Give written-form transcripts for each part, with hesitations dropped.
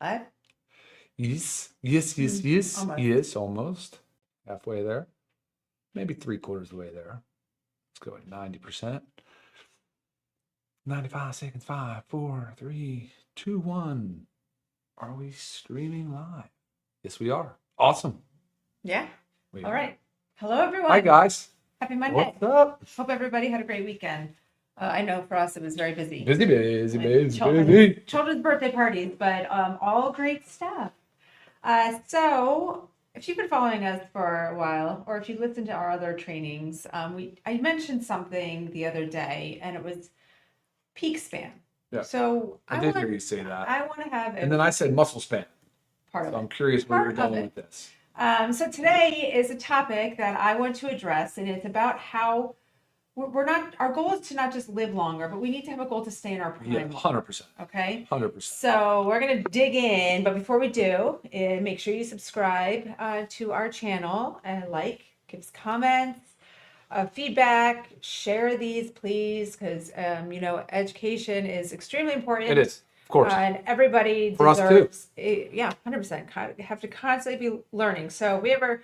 What? Yes, yes, yes, yes, Almost. yes, almost. Halfway there. Maybe 3/4 of the way there. Let's go at 90%. 95 seconds, 5, 4, 3, 2, 1. Are we streaming live? Yes, we are. Awesome. Yeah. We All are. right. Hello, everyone. Hi, guys. Happy Monday. What's up? Hope everybody had a great weekend. I know for us it was very busy. Busy, busy, With busy, children's, busy. children's birthday parties, but all great stuff. So if you've been following us for a while, or if you listened to our other trainings, I mentioned something the other day, and it was peak span. Yeah. So I did hear you say that. I want to have And then I said muscle span. part of So it. I'm curious where you're Part of going it. with this. So today is a topic that I want to address, and it's about how we're not, our goal is to not just live longer, but we need to have a goal to stay in our prime Yeah, longer, 100%. okay? 100%. So we're going to dig in, but before we do, make sure you subscribe to our channel and give us comments, feedback, share these, please, because, education is extremely important. It is, of course. And everybody For us too. deserves, yeah, 100%. Have to constantly be learning. So if we ever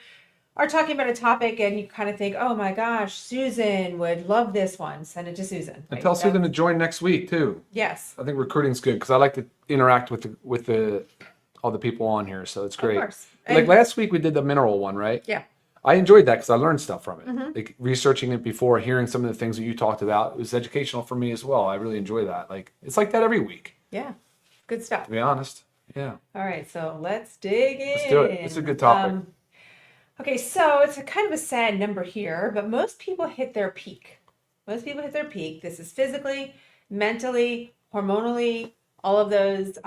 are talking about a topic and you kind of think, oh my gosh, Susan would love this one, send it to Susan. And right? tell Susan to join next week too. Yes, I think recruiting's good because I like to interact with the all the people on here, so it's great. of course. Like And- last week we did the mineral one, right? Yeah. I enjoyed that because I learned stuff from it. Mhm. Like researching it before, hearing some of the things that you talked about, it was educational for me as well. I really enjoy that. Like it's like that every week, Yeah, good stuff. to be honest. Yeah. All right, so let's dig in. Let's do it. It's a good topic. Okay, so it's a kind of a sad number here, but most people hit their peak. Most people hit their peak. This is physically, mentally, hormonally, all of those,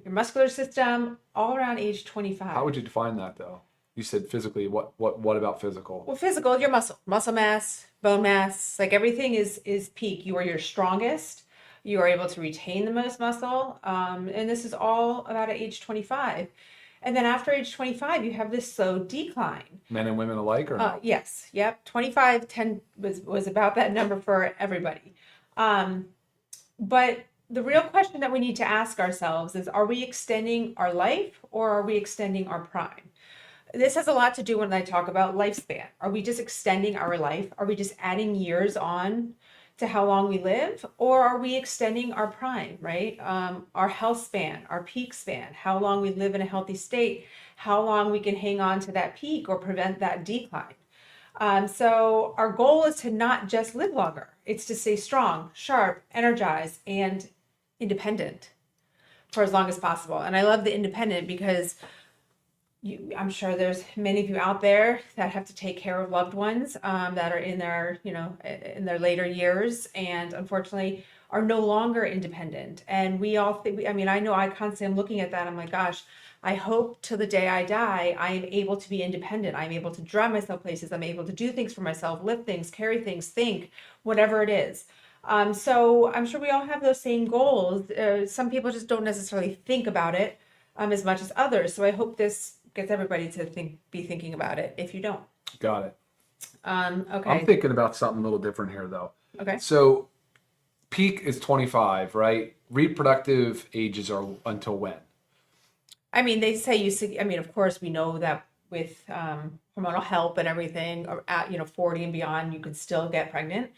your muscular system, all around age 25. How would you define that though? You said physically. What about physical? Well, physical, your muscle mass, bone mass, like everything is peak. You are your strongest. You are able to retain the most muscle, and this is all about at age 25. And then after age 25, you have this slow decline. Men and women alike, or no? Yes, yep. 25 was about that number for everybody. But the real question that we need to ask ourselves is, are we extending our life or are we extending our prime? This has a lot to do when I talk about lifespan. Are we just extending our life? Are we just adding years on to how long we live? Or are we extending our prime, right? Our health span, our peak span, how long we live in a healthy state, how long we can hang on to that peak or prevent that decline. So our goal is to not just live longer. It's to stay strong, sharp, energized, and independent for as long as possible. And I love the independent because I'm sure there's many of you out there that have to take care of loved ones that are in their, in their later years, and unfortunately are no longer independent. And we all think, I know I constantly am looking at that. I'm like, gosh, I hope till the day I die, I am able to be independent. I'm able to drive myself places. I'm able to do things for myself, lift things, carry things, think, whatever it is. So I'm sure we all have those same goals. Some people just don't necessarily think about it as much as others. So I hope this gets everybody to be thinking about it if you don't. Got it. Okay. I'm thinking about something a little different here though. Okay. So peak is 25, right? Reproductive ages are until when? They say of course we know that with hormonal help and everything, or at 40 and beyond, you could still get pregnant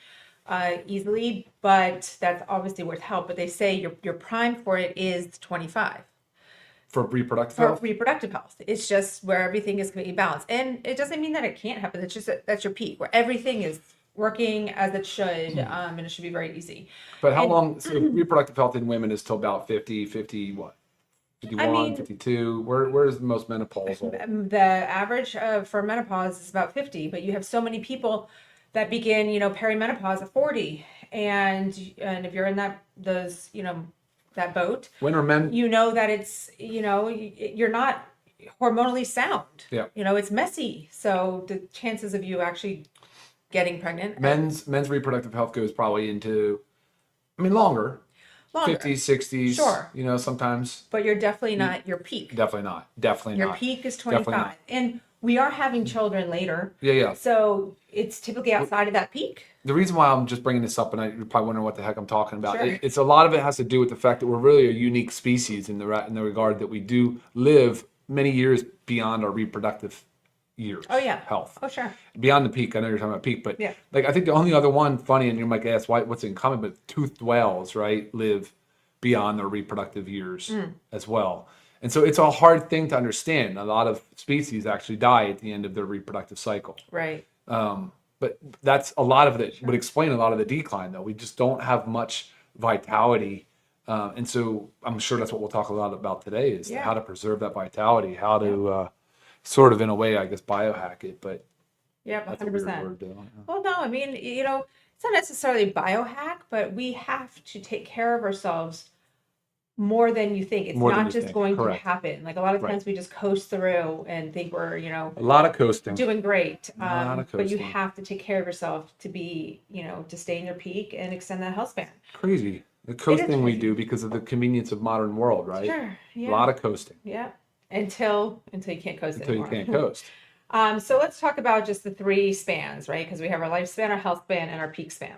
easily, but that's obviously with help. But they say your prime for it is 25. For reproductive For health? reproductive health. It's just where everything is completely balanced. And it doesn't mean that it can't happen. It's just that's your peak, where everything is working as it should, and it should be very easy. But how long, so reproductive health in women is till about 50 what? 51, 52? Where is the most menopausal? The average for menopause is about 50, but you have so many people that begin, perimenopause at 40. And if you're in that boat, When are men? you know that it's, you're not hormonally sound. Yeah. It's messy. So the chances of you actually getting pregnant. Men's reproductive health goes probably into, longer. 50s, 60s. Sure. Sometimes. But you're definitely not your peak. Definitely not. Definitely Your not. peak is Definitely 25. not. And we are having children later. Yeah. So it's typically outside of that peak. The reason why I'm just bringing this up, and you're probably wondering what the heck I'm talking about, Sure. it's a lot of it has to do with the fact that we're really a unique species in the regard that we do live many years beyond our reproductive years. Oh, yeah. Health. Oh, sure. Beyond the peak. I know you're talking about peak, but Yeah. like I think the only other one funny, and you might ask what's in common, but toothed whales, right, live beyond their reproductive years as well. And so it's a hard thing to understand. A lot of species actually die at the end of their reproductive cycle. Right. But that's a lot of it would explain a lot of the decline, though. We just don't have much vitality. And so I'm sure that's what we'll talk a lot about today is Yeah. how to preserve that vitality, how to sort of, in a way, I guess, biohack it. But Yep, that's a weird 100%. word, though. Well, no, I mean, it's not necessarily biohack, but we have to take care of ourselves more than you think. It's More than not you just think, going correct. to happen. Like a lot of Right. times we just coast through and think we're, A lot of coasting. doing great. Lot of But you coasting. have to take care of yourself to be, to stay in your peak and extend that health span. Crazy. The coasting we crazy. do because of the convenience of modern world, right? Sure. A Yeah. lot of coasting Yeah. Until you can't coast until you anymore. can't coast. So let's talk about just the three spans, right? Because we have our lifespan, our health span, and our peak span.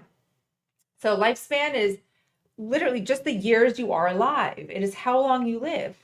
So lifespan is literally just the years you are alive. It is how long you live.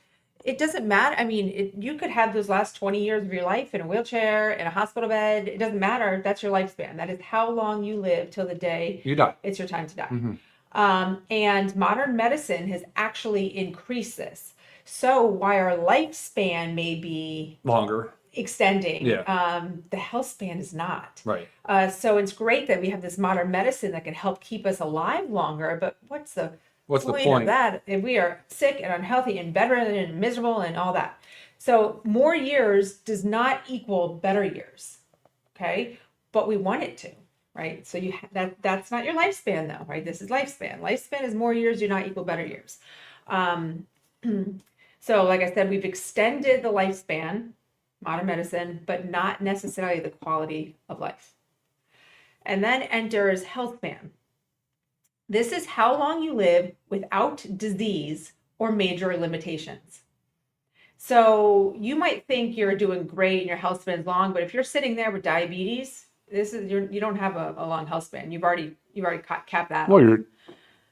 It doesn't matter. I mean, you could have those last 20 years of your life in a wheelchair, in a hospital bed. It doesn't matter. That's your lifespan. That is how long you live till the day You die. it's your time to die. Mhm. And modern medicine has actually increased this. So while our lifespan may be Longer. extending, Yeah. the health span is not. Right. So it's great that we have this modern medicine that can help keep us alive longer. But what's the What's the point point? of that if we are sick and unhealthy and bedridden and miserable and all that? So more years does not equal better years. Okay, but we want it to, right? So that's not your lifespan though, right? This is lifespan. Lifespan is more years do not equal better years. So like I said, we've extended the lifespan, modern medicine, but not necessarily the quality of life. And then enters health span. This is how long you live without disease or major limitations. So you might think you're doing great and your health span is long, but if you're sitting there with diabetes, you don't have a long health span. You've already capped that. Well, you're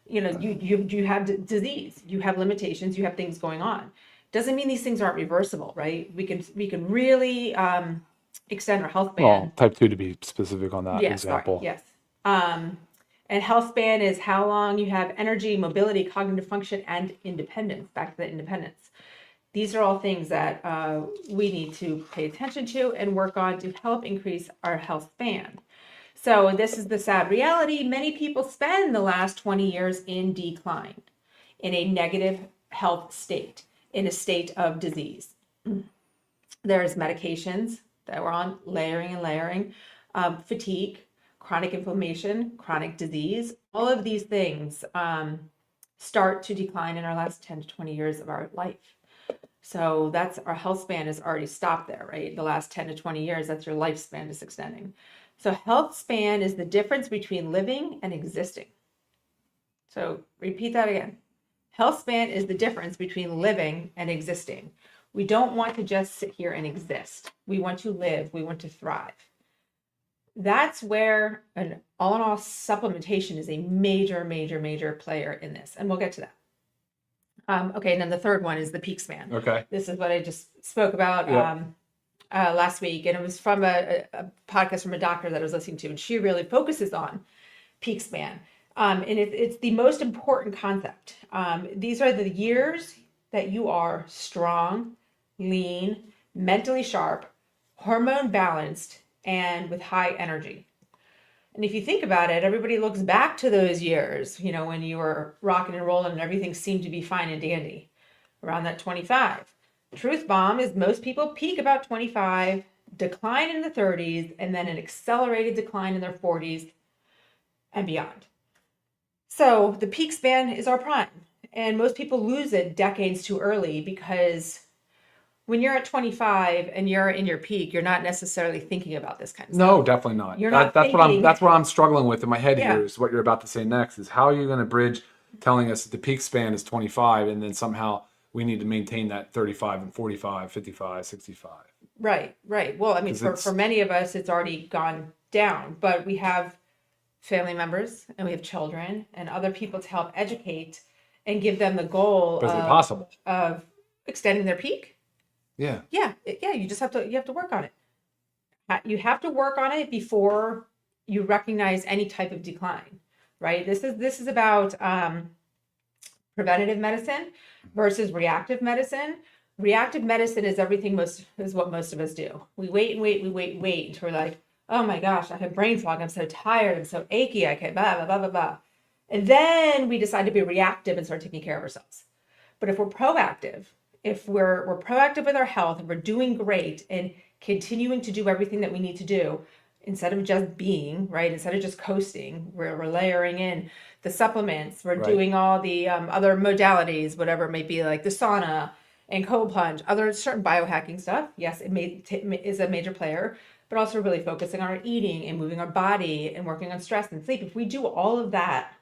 You have disease, you have limitations, you have things going on. Doesn't mean these things aren't reversible, right? We can really extend our health span. type 2 to be specific on that example. Yes. And health span is how long you have energy, mobility, cognitive function, and independence. Back to the independence. These are all things that we need to pay attention to and work on to help increase our health span. So this is the sad reality. Many people spend the last 20 years in decline, in a negative health state, in a state of disease. There's medications that we're on, layering and layering, fatigue, chronic inflammation, chronic disease. All of these things start to decline in our last 10 to 20 years of our life. So that's our health span is already stopped there, right? The last 10 to 20 years, that's your lifespan is extending. So health span is the difference between living and existing. So repeat that again. Health span is the difference between living and existing. We don't want to just sit here and exist. We want to live. We want to thrive. That's where an all-in-all supplementation is a major, major, major player in this. And we'll get to that. Okay, and then the third one is the peak span. Okay. This is what I just spoke about last week. And it was from a podcast from a doctor that I was listening to. And she really focuses on peak span. And it's the most important concept. These are the years that you are strong, lean, mentally sharp, hormone balanced, and with high energy. And if you think about it, everybody looks back to those years, when you were rocking and rolling and everything seemed to be fine and dandy around that 25. Truth bomb is most people peak about 25, decline in the 30s, and then an accelerated decline in their 40s and beyond. So the peak span is our prime. And most people lose it decades too early because when you're at 25 and you're in your peak, you're not necessarily thinking about this kind of stuff. No, definitely not. You're not that's thinking- what I'm struggling with in my head Yeah. here is what you're about to say next is how are you going to bridge telling us that the peak span is 25 and then somehow we need to maintain that 35 and 45, 55, 65. Right, right. Well, I mean, 'Cause for many of us, it's already gone down, but we have family members and we have children and other people to help educate and give them the goal but is it possible? of extending their peak. Yeah. Yeah, yeah. You have to work on it. You have to work on it before you recognize any type of decline, right? This is about preventative medicine versus reactive medicine. Reactive medicine is is what most of us do. We wait and wait, we wait and wait until we're like, oh my gosh, I have brain fog. I'm so tired. I'm so achy. I can't blah blah blah blah blah. And then we decide to be reactive and start taking care of ourselves. But if we're proactive, if we're proactive with our health and we're doing great and continuing to do everything that we need to do, instead of just being, right? Instead of just coasting, we're layering in the supplements, we're Right. doing all the other modalities, whatever it may be, like the sauna and cold plunge, other certain biohacking stuff. Yes, is a major player, but also really focusing on our eating and moving our body and working on stress and sleep. If we do all of that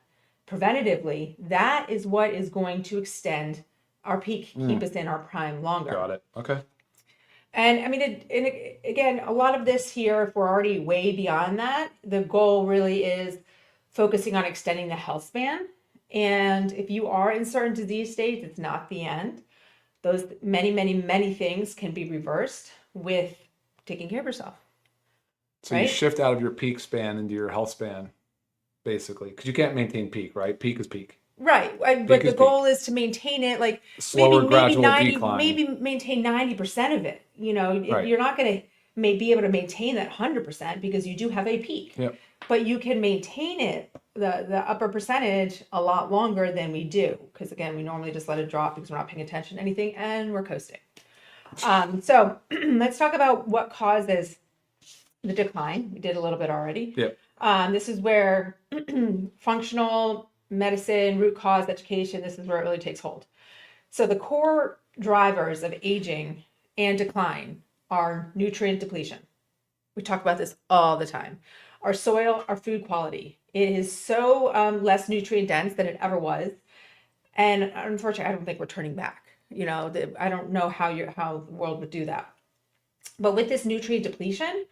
preventatively, that is what is going to extend our peak, keep us in our prime longer. Got it. Okay. And I mean, again, a lot of this here, if we're already way beyond that, the goal really is focusing on extending the health span. And if you are in certain disease states, it's not the end. Those many, many, many things can be reversed with taking care of yourself. So you Right? shift out of your peak span into your health span, basically, because you can't maintain peak, right? Peak is peak. Right. But Peak the is goal is to maintain it like Slower, maybe gradual 90, decline. maybe maintain 90% of it. You know, Right. you're not going to be able to maintain that 100% because you do have a peak. Yep. But you can maintain it, the upper percentage, a lot longer than we do. Because again, we normally just let it drop because we're not paying attention to anything and we're coasting. So let's talk about what causes the decline. We did a little bit already. Yep. This is where functional medicine, root cause education, this is where it really takes hold. So the core drivers of aging and decline are nutrient depletion. We talk about this all the time. Our soil, our food quality. It is so less nutrient dense than it ever was. And unfortunately, I don't think we're turning back. You know, I don't know how the world would do that. But with this nutrient depletion,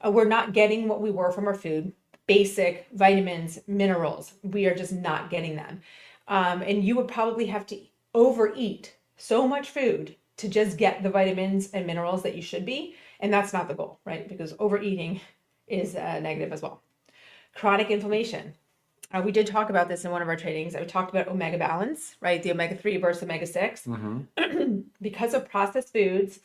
we're not getting what we were from our food. Basic vitamins, minerals, we are just not getting them. And you would probably have to overeat so much food to just get the vitamins and minerals that you should be. And that's not the goal, right? Because overeating is negative as well. Chronic inflammation. We did talk about this in one of our trainings. We talked about omega balance, right? The omega-3 versus omega-6. Because of processed foods,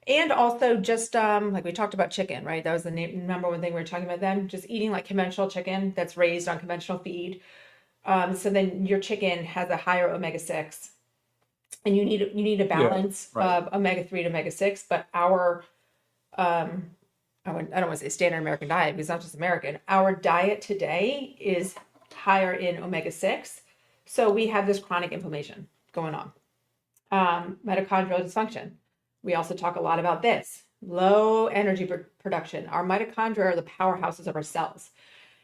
and also just like we talked about chicken, right? That was the number one thing we were talking about then. Just eating like conventional chicken that's raised on conventional feed. So then your chicken has a higher omega-6. And you need a balance right. of omega-3 to omega-6. But our, I don't want to say standard American diet because it's not just American. Our diet today is higher in omega-6. So we have this chronic inflammation going on. Mitochondrial dysfunction. We also talk a lot about this. Low energy production. Our mitochondria are the powerhouses of our cells.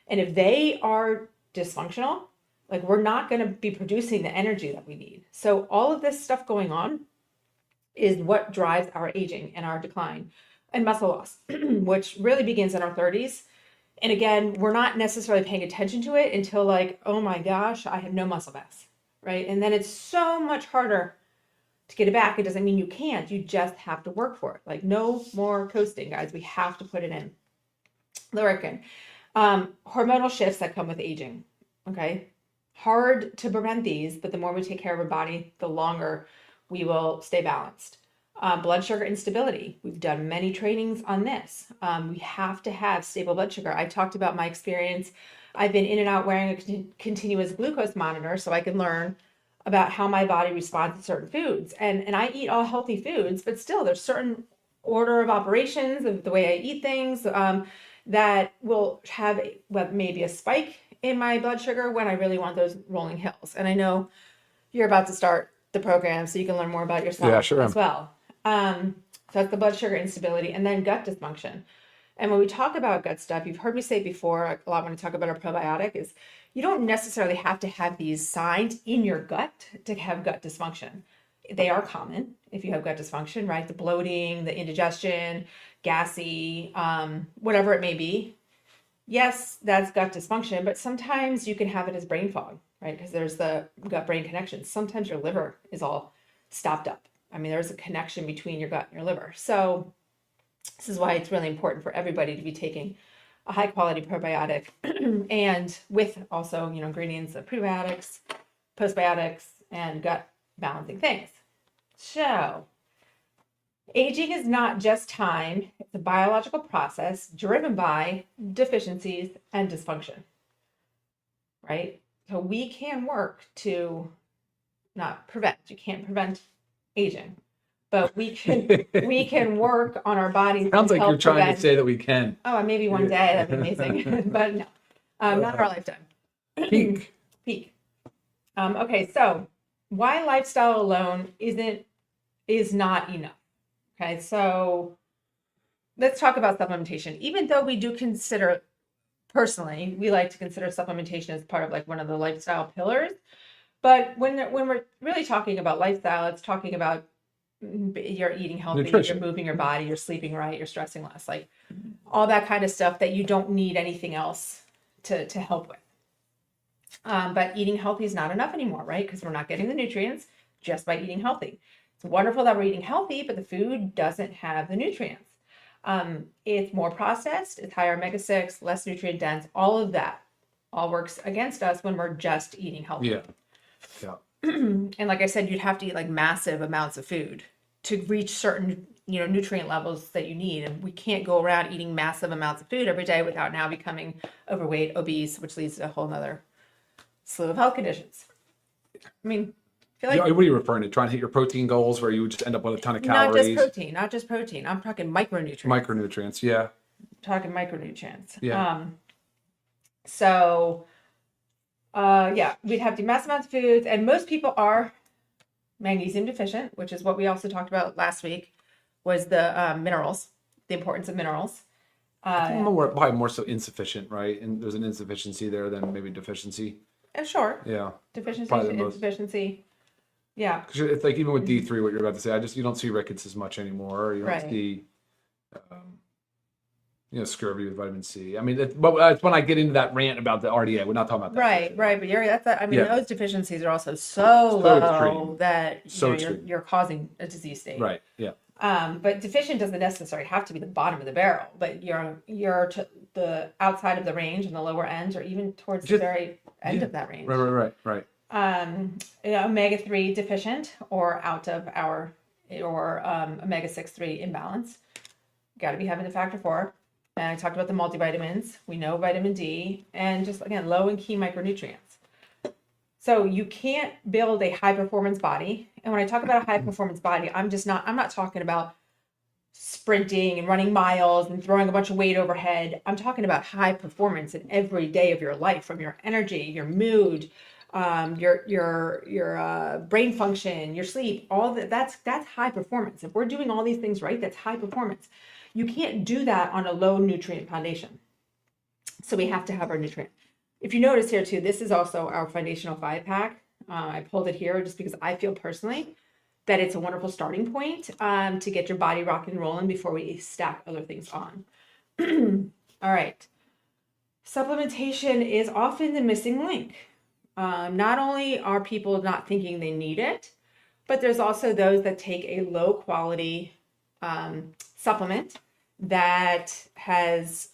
And if they are dysfunctional, like we're not going to be producing the energy that we need. So all of this stuff going on is what drives our aging and our decline and muscle loss, which really begins in our 30s. And again, we're not necessarily paying attention to it until like, oh my gosh, I have no muscle mass, right? And then it's so much harder to get it back. It doesn't mean you can't. You just have to work for it. Like no more coasting, guys. We have to put it in. Lyrican. Hormonal shifts that come with aging. Okay. Hard to prevent these, but the more we take care of our body, the longer we will stay balanced. Blood sugar instability. We've done many trainings on this. We have to have stable blood sugar. I talked about my experience. I've been in and out wearing a continuous glucose monitor so I can learn about how my body responds to certain foods. And I eat all healthy foods, but still there's certain order of operations of the way I eat things that will have maybe a spike in my blood sugar when I really want those rolling hills. And I know you're about to start the program so you can learn more about yourself as well. So that's the blood sugar instability and then gut dysfunction. And when we talk about gut stuff, you've heard me say before a lot when I talk about our probiotic is you don't necessarily have to have these signs in your gut to have gut dysfunction. They are common if you have gut dysfunction, right? The bloating, the indigestion, gassy, whatever it may be. Yes, that's gut dysfunction, but sometimes you can have it as brain fog, right? Because there's the gut brain connection. Sometimes your liver is all stopped up. I mean, there's a connection between your gut and your liver. So this is why it's really important for everybody to be taking a high quality probiotic and with also, ingredients of prebiotics, postbiotics, and gut balancing things. So aging is not just time, it's a biological process driven by deficiencies and dysfunction, right? So we can work to not prevent, you can't prevent aging, but we can work on our bodies. Sounds to like help you're trying prevent. to say that we can. Oh, maybe one day, that'd be amazing. But no, not in our lifetime. Peak. Peak. Okay, so why lifestyle alone is not enough. Okay, so let's talk about supplementation. Even though we do consider, personally, we like to consider supplementation as part of like one of the lifestyle pillars. But when we're really talking about lifestyle, it's talking about you're eating healthy, Nutrition. you're moving your body, you're sleeping right, you're stressing less, like all that kind of stuff that you don't need anything else to help with. But eating healthy is not enough anymore, right? Because we're not getting the nutrients just by eating healthy. It's wonderful that we're eating healthy, but the food doesn't have the nutrients. It's more processed, it's higher omega-6, less nutrient dense, all of that all works against us when we're just eating healthy. Yeah. Yeah. And like I said, you'd have to eat like massive amounts of food to reach certain, nutrient levels that you need. And we can't go around eating massive amounts of food every day without now becoming overweight, obese, which leads to a whole nother slew of health conditions. I mean, I feel like What are you referring to? Trying to hit your protein goals where you would just end up with a ton of not calories? not just protein. I'm talking micronutrients. Micronutrients, yeah. Talking micronutrients. Yeah. Yeah, we'd have to do massive amounts of foods, and most people are magnesium deficient, which is what we also talked about last week, was the minerals, the importance of minerals. Probably more so insufficient, right? And there's an insufficiency there than maybe deficiency. Sure. Yeah. Deficiency, Probably the most. insufficiency. Yeah. Because it's like even with D3, what you're about to say, you don't see rickets as much anymore. You don't Right. see, scurvy with vitamin C. I mean, but it's when I get into that rant about the RDA. We're not talking about that. Right. But Yeah. those deficiencies are also so low extreme. that So extreme. you're causing a disease state. Right. Yeah. But deficient doesn't necessarily have to be the bottom of the barrel, but you're to the outside of the range and the lower ends, or even towards the very end of that range. Right. Omega-3 deficient or out of omega-6 3 imbalance. Got to be having the factor 4. And I talked about the multivitamins. We know vitamin D, and just again, low in key micronutrients. So you can't build a high performance body. And when I talk about a high performance body, I'm not talking about sprinting and running miles and throwing a bunch of weight overhead. I'm talking about high performance in every day of your life, from your energy, your mood, your brain function, your sleep, all that. That's high performance. If we're doing all these things right, that's high performance. You can't do that on a low nutrient foundation. So we have to have our nutrient. If you notice here too, this is also our foundational 5-pack. I pulled it here just because I feel personally that it's a wonderful starting point to get your body rocking and rolling before we stack other things on. All right. Supplementation is often the missing link. Not only are people not thinking they need it, but there's also those that take a low quality supplement that has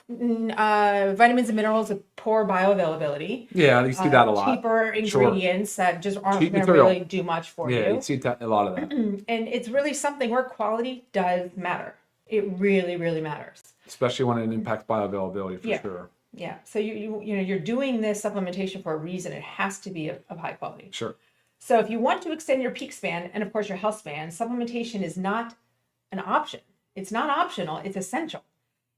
vitamins and minerals with poor bioavailability. Yeah, you see that a lot. Cheaper ingredients that just aren't Cheap going to material. really do much for Yeah, you. you see a lot of that. And it's really something where quality does matter. It really, really matters. Especially when it impacts bioavailability, for sure. Yeah. So you're doing this supplementation for a reason. It has to be of high quality. Sure. So if you want to extend your peak span and of course your health span, supplementation is not an option. It's not optional, it's essential.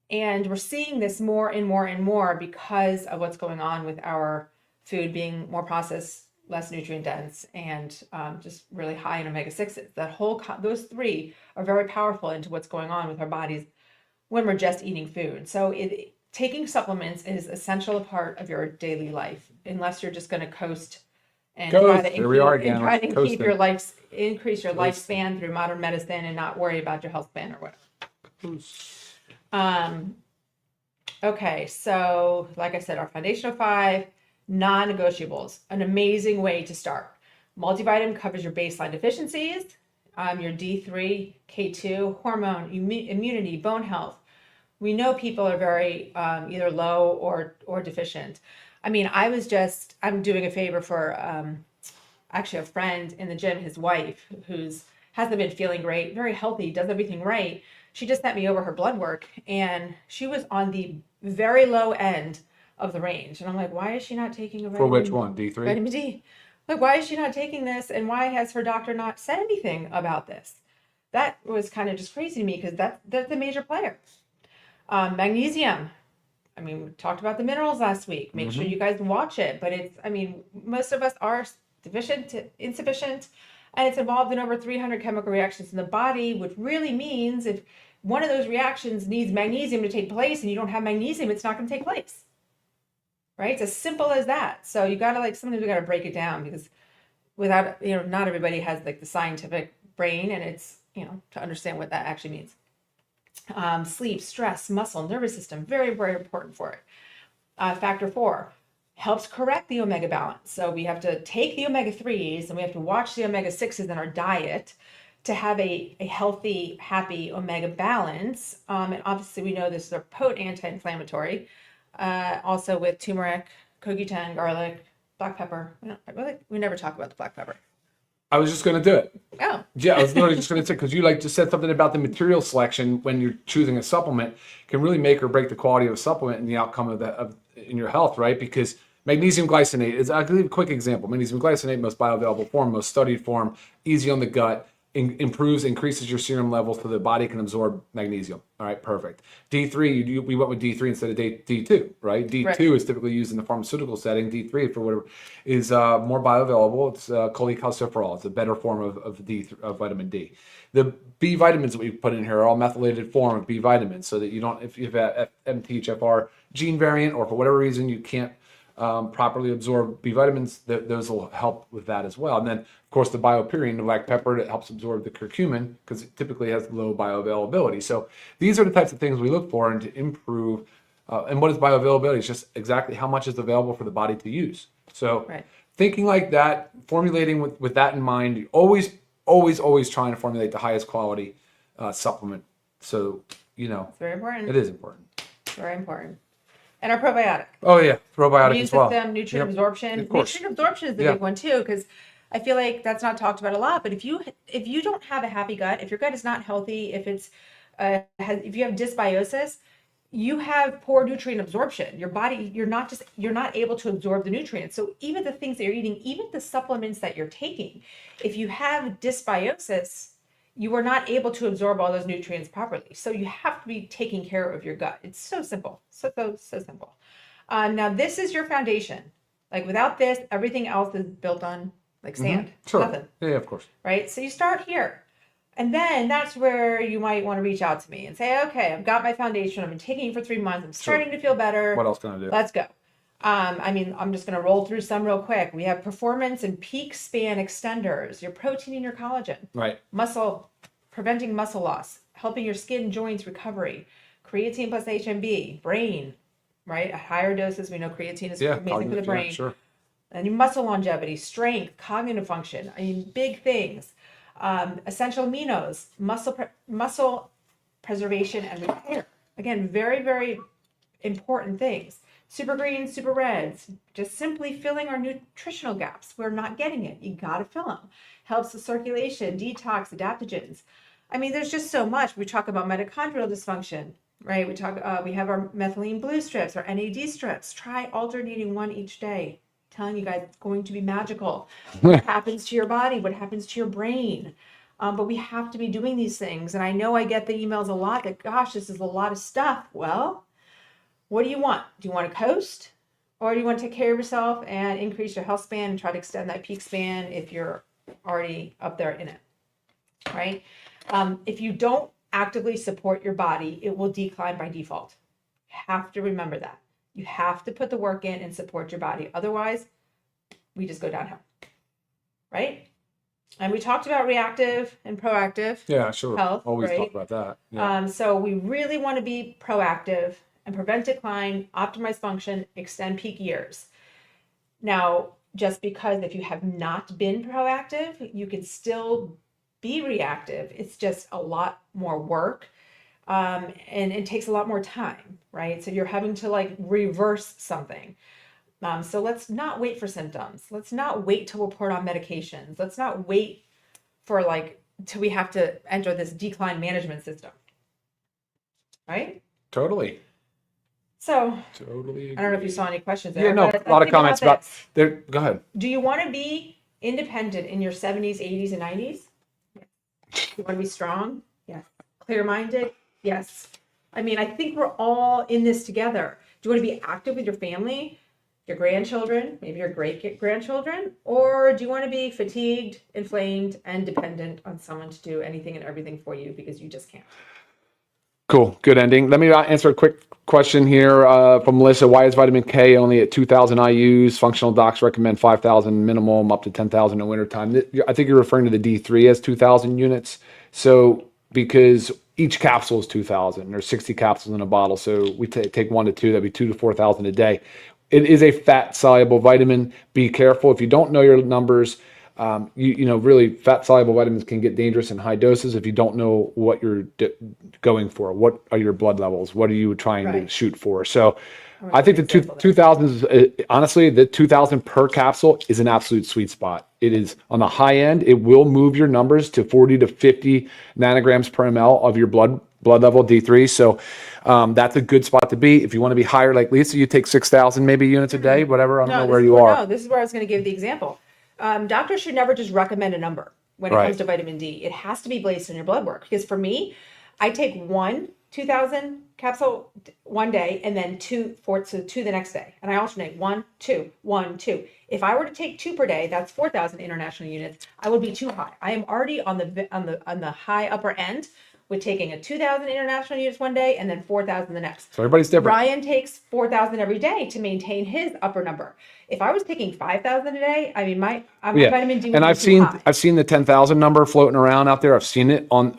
And we're seeing this more and more and more because of what's going on with our food being more processed, less nutrient dense, and just really high in omega-6s. Those three are very powerful into what's going on with our bodies when we're just eating food. So taking supplements is essential part of your daily life, unless you're just going to coast and Ghost. Here we are again. and try Let's to coast keep it. your life, increase your Coast it. lifespan through modern medicine and not worry about your health span or whatever. Um, okay, so like I said, our foundational 5 non-negotiables, an amazing way to start. Multivitamin covers your baseline deficiencies, your D3, K2, hormone, immunity, bone health. We know people are very either low or deficient. I mean, I'm doing a favor for actually a friend in the gym, his wife, who's hasn't been feeling great, very healthy, does everything right. She just sent me over her blood work and she was on the very low end of the range. And I'm like, why is she not taking a For vitamin? which one? D3? Vitamin D. Like, why is she not taking this? And why has her doctor not said anything about this? That was kind of just crazy to me because that's a major player. Magnesium. I mean, we talked about the minerals last week. Make sure you guys watch it. But most of us are deficient, insufficient, and it's involved in over 300 chemical reactions in the body, which really means if one of those reactions needs magnesium to take place and you don't have magnesium, it's not going to take place. Right? It's as simple as that. So you got to sometimes we got to break it down because without, not everybody has the scientific brain and it's, to understand what that actually means. Sleep, stress, muscle, nervous system, very, very important for it. Factor 4 helps correct the omega balance. So we have to take the omega-3s and we have to watch the omega-6s in our diet to have a healthy, happy omega balance. And obviously we know this is a potent anti-inflammatory. Also with turmeric, CoQ10, garlic, black pepper. We never talk about the black pepper. I was just going to do it. Oh. Yeah, I was literally just going to say, because you just said something about the material selection when you're choosing a supplement can really make or break the quality of a supplement and the outcome of in your health, right? Because magnesium glycinate is, I'll give you a quick example. Magnesium glycinate, most bioavailable form, most studied form, easy on the gut, increases your serum levels so the body can absorb magnesium. All right, perfect. D3, we went with D3 instead of D2, right? D2 Right. is typically used in the pharmaceutical setting. D3, for whatever, is more bioavailable. It's cholecalciferol. It's a better form of vitamin D. The B vitamins that we put in here are all methylated form of B vitamins, so that you don't, if you have a MTHFR gene variant or for whatever reason you can't properly absorb B vitamins, those will help with that as well. And then, of course, the BioPerine, the black pepper, that helps absorb the curcumin because it typically has low bioavailability. So these are the types of things we look for and to improve. And what is bioavailability? It's just exactly how much is available for the body to use. So Right. thinking like that, formulating with that in mind, you always trying to formulate the highest quality supplement. So, It's very important. it is important. Very important. And our probiotic. Oh yeah, probiotic Immune as well. system, nutrient Yep. absorption. Of course. Nutrient absorption is the Yeah. big one too, because I feel like that's not talked about a lot. But if you don't have a happy gut, if your gut is not healthy, if it's if you have dysbiosis, you have poor nutrient absorption. Your body, you're not able to absorb the nutrients. So even the things that you're eating, even the supplements that you're taking, if you have dysbiosis, you are not able to absorb all those nutrients properly. So you have to be taking care of your gut. It's so simple. So simple. Now this is your foundation. Like without this, everything else is built on sand. Sure. Nothing. Yeah, of course. Right? So you start here. And then that's where you might want to reach out to me and say, okay, I've got my foundation. I've been taking it for 3 months. I'm starting to feel better. What else can I do? Let's go. I'm just going to roll through some real quick. We have performance and peak span extenders, your protein and your collagen, Right. muscle, preventing muscle loss, helping your skin, joints, recovery, creatine plus HMB, brain, right? At higher doses, we know creatine is Yeah. amazing for the brain. Yeah, sure. And your muscle longevity, strength, cognitive function. I mean, big things. Essential aminos, muscle preservation and repair. Again, very, very important things. Super greens, super reds, just simply filling our nutritional gaps. We're not getting it. You got to fill them. Helps the circulation, detox, adaptogens. I mean, there's just so much. We talk about mitochondrial dysfunction, right? We have our methylene blue strips, our NAD strips. Try alternating one each day. Telling you guys, it's going to be magical. What happens to your body? What happens to your brain? But we have to be doing these things. And I know I get the emails a lot that, gosh, this is a lot of stuff. Well, what do you want? Do you want to coast? Or do you want to take care of yourself and increase your health span and try to extend that peak span if you're already up there in it, right? If you don't actively support your body, it will decline by default. You have to remember that. You have to put the work in and support your body. Otherwise, we just go downhill, right? And we talked about reactive and proactive. Yeah, sure. Health, Always right? talk about that. Yeah. So we really want to be proactive and prevent decline, optimize function, extend peak years. Now, just because if you have not been proactive, you can still be reactive. It's just a lot more work. And it takes a lot more time, right? So you're having to like reverse something. So let's not wait for symptoms. Let's not wait to report on medications. Let's not wait for like till we have to enter this decline management system, right? Totally. So Totally. I don't know if you saw any questions there. Yeah, no, but a lot of think about comments about this. there. Go ahead. Do you want to be independent in your 70s, 80s, and 90s? You want to be strong? Yes. Clear-minded? Yes. I mean, I think we're all in this together. Do you want to be active with your family, your grandchildren, maybe your great-grandchildren? Or do you want to be fatigued, inflamed, and dependent on someone to do anything and everything for you because you just can't? Cool. Good ending. Let me answer a quick question here from Melissa. Why is vitamin K only at 2,000 IUs? Functional docs recommend 5,000 minimum, up to 10,000 in wintertime. I think you're referring to the D3 as 2,000 units. So because each capsule is 2,000, there's 60 capsules in a bottle. So we take 1 to 2, that'd be 2,000 to 4,000 a day. It is a fat soluble vitamin. Be careful. If you don't know your numbers, really fat soluble vitamins can get dangerous in high doses if you don't know what you're going for. What are your blood levels? What are you trying to shoot for? So I think the 2,000 is honestly, the 2,000 per capsule is an absolute sweet spot. It is on the high end. It will move your numbers to 40 to 50 nanograms per ml of your blood level D3. So that's a good spot to be. If you want to be higher, like Lisa, you take 6,000 maybe units a day, whatever. I don't know where you are. No, this is where I was going to give the example. Doctors should never just recommend a number when it comes to vitamin D. It has to be based on your blood work. Because for me, I take 2,000 capsule one day and then 2 the next day. And I alternate 1, 2, 1, 2. If I were to take 2 per day, that's 4,000 international units. I would be too high. I am already on the high upper end with taking a 2,000 international units one day and then 4,000 the next. So everybody's different. Ryan takes 4,000 every day to maintain his upper number. If I was taking 5,000 a day, I mean, my vitamin D would and be too high. I've seen the 10,000 number floating around out there. I've seen it on,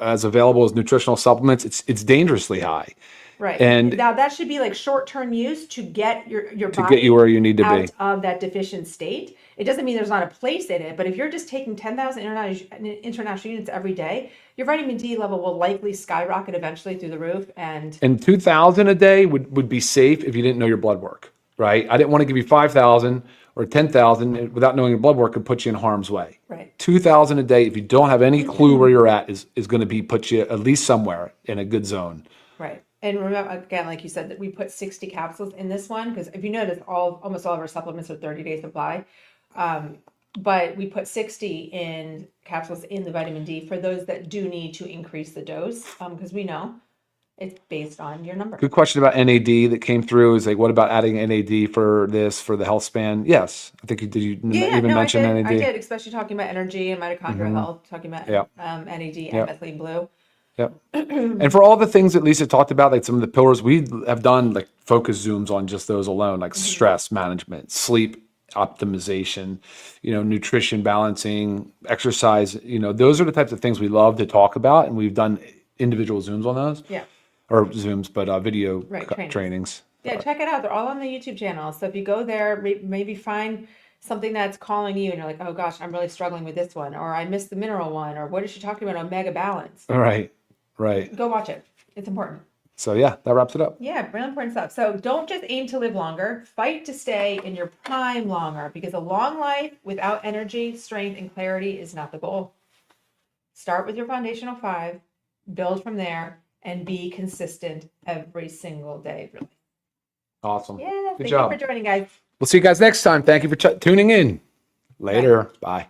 as available as nutritional supplements. It's dangerously high. Right. And now that should be like short-term use to get your to body get you where you need to out be. of that deficient state. It doesn't mean there's not a place in it, but if you're just taking 10,000 international units every day, your vitamin D level will likely skyrocket eventually through the roof. And 2,000 a day would be safe if you didn't know your blood work, right? I didn't want to give you 5,000 or 10,000 without knowing your blood work could put you in harm's way. Right. 2,000 a day, if you don't have any clue where you're at, is going to put you at least somewhere in a good zone. Right. And remember, again, like you said, that we put 60 capsules in this one, because if you notice, almost all of our supplements are 30-day supply. But we put 60 in capsules in the vitamin D for those that do need to increase the dose, because we know it's based on your number. Good question about NAD that came through. Is like, what about adding NAD for the health span? Yes, I think you even mention NAD. I did, especially talking about energy and mitochondrial health, talking about NAD and methylene blue. Yep. And for all the things that Lisa talked about, like some of the pillars, we have done like focus zooms on just those alone, like stress management, sleep optimization, nutrition balancing, exercise, those are the types of things we love to talk about. And we've done individual Zooms on those. Yeah. Or Zooms, but video trainings. Yeah, check it out. They're all on the YouTube channel. So if you go there, maybe find something that's calling you and you're like, oh gosh, I'm really struggling with this one, or I missed the mineral one, or what is she talking about, Omega Balance? All right. Right. Go watch it. It's important. So yeah, that wraps it up. Yeah, really important stuff. So don't just aim to live longer, fight to stay in your prime longer, because a long life without energy, strength, and clarity is not the goal. Start with your foundational 5, build from there, and be consistent every single day, really. Awesome. Yeah, Good job. Thank you for joining, guys. We'll see you guys next time. Thank you for tuning in. Later. Bye.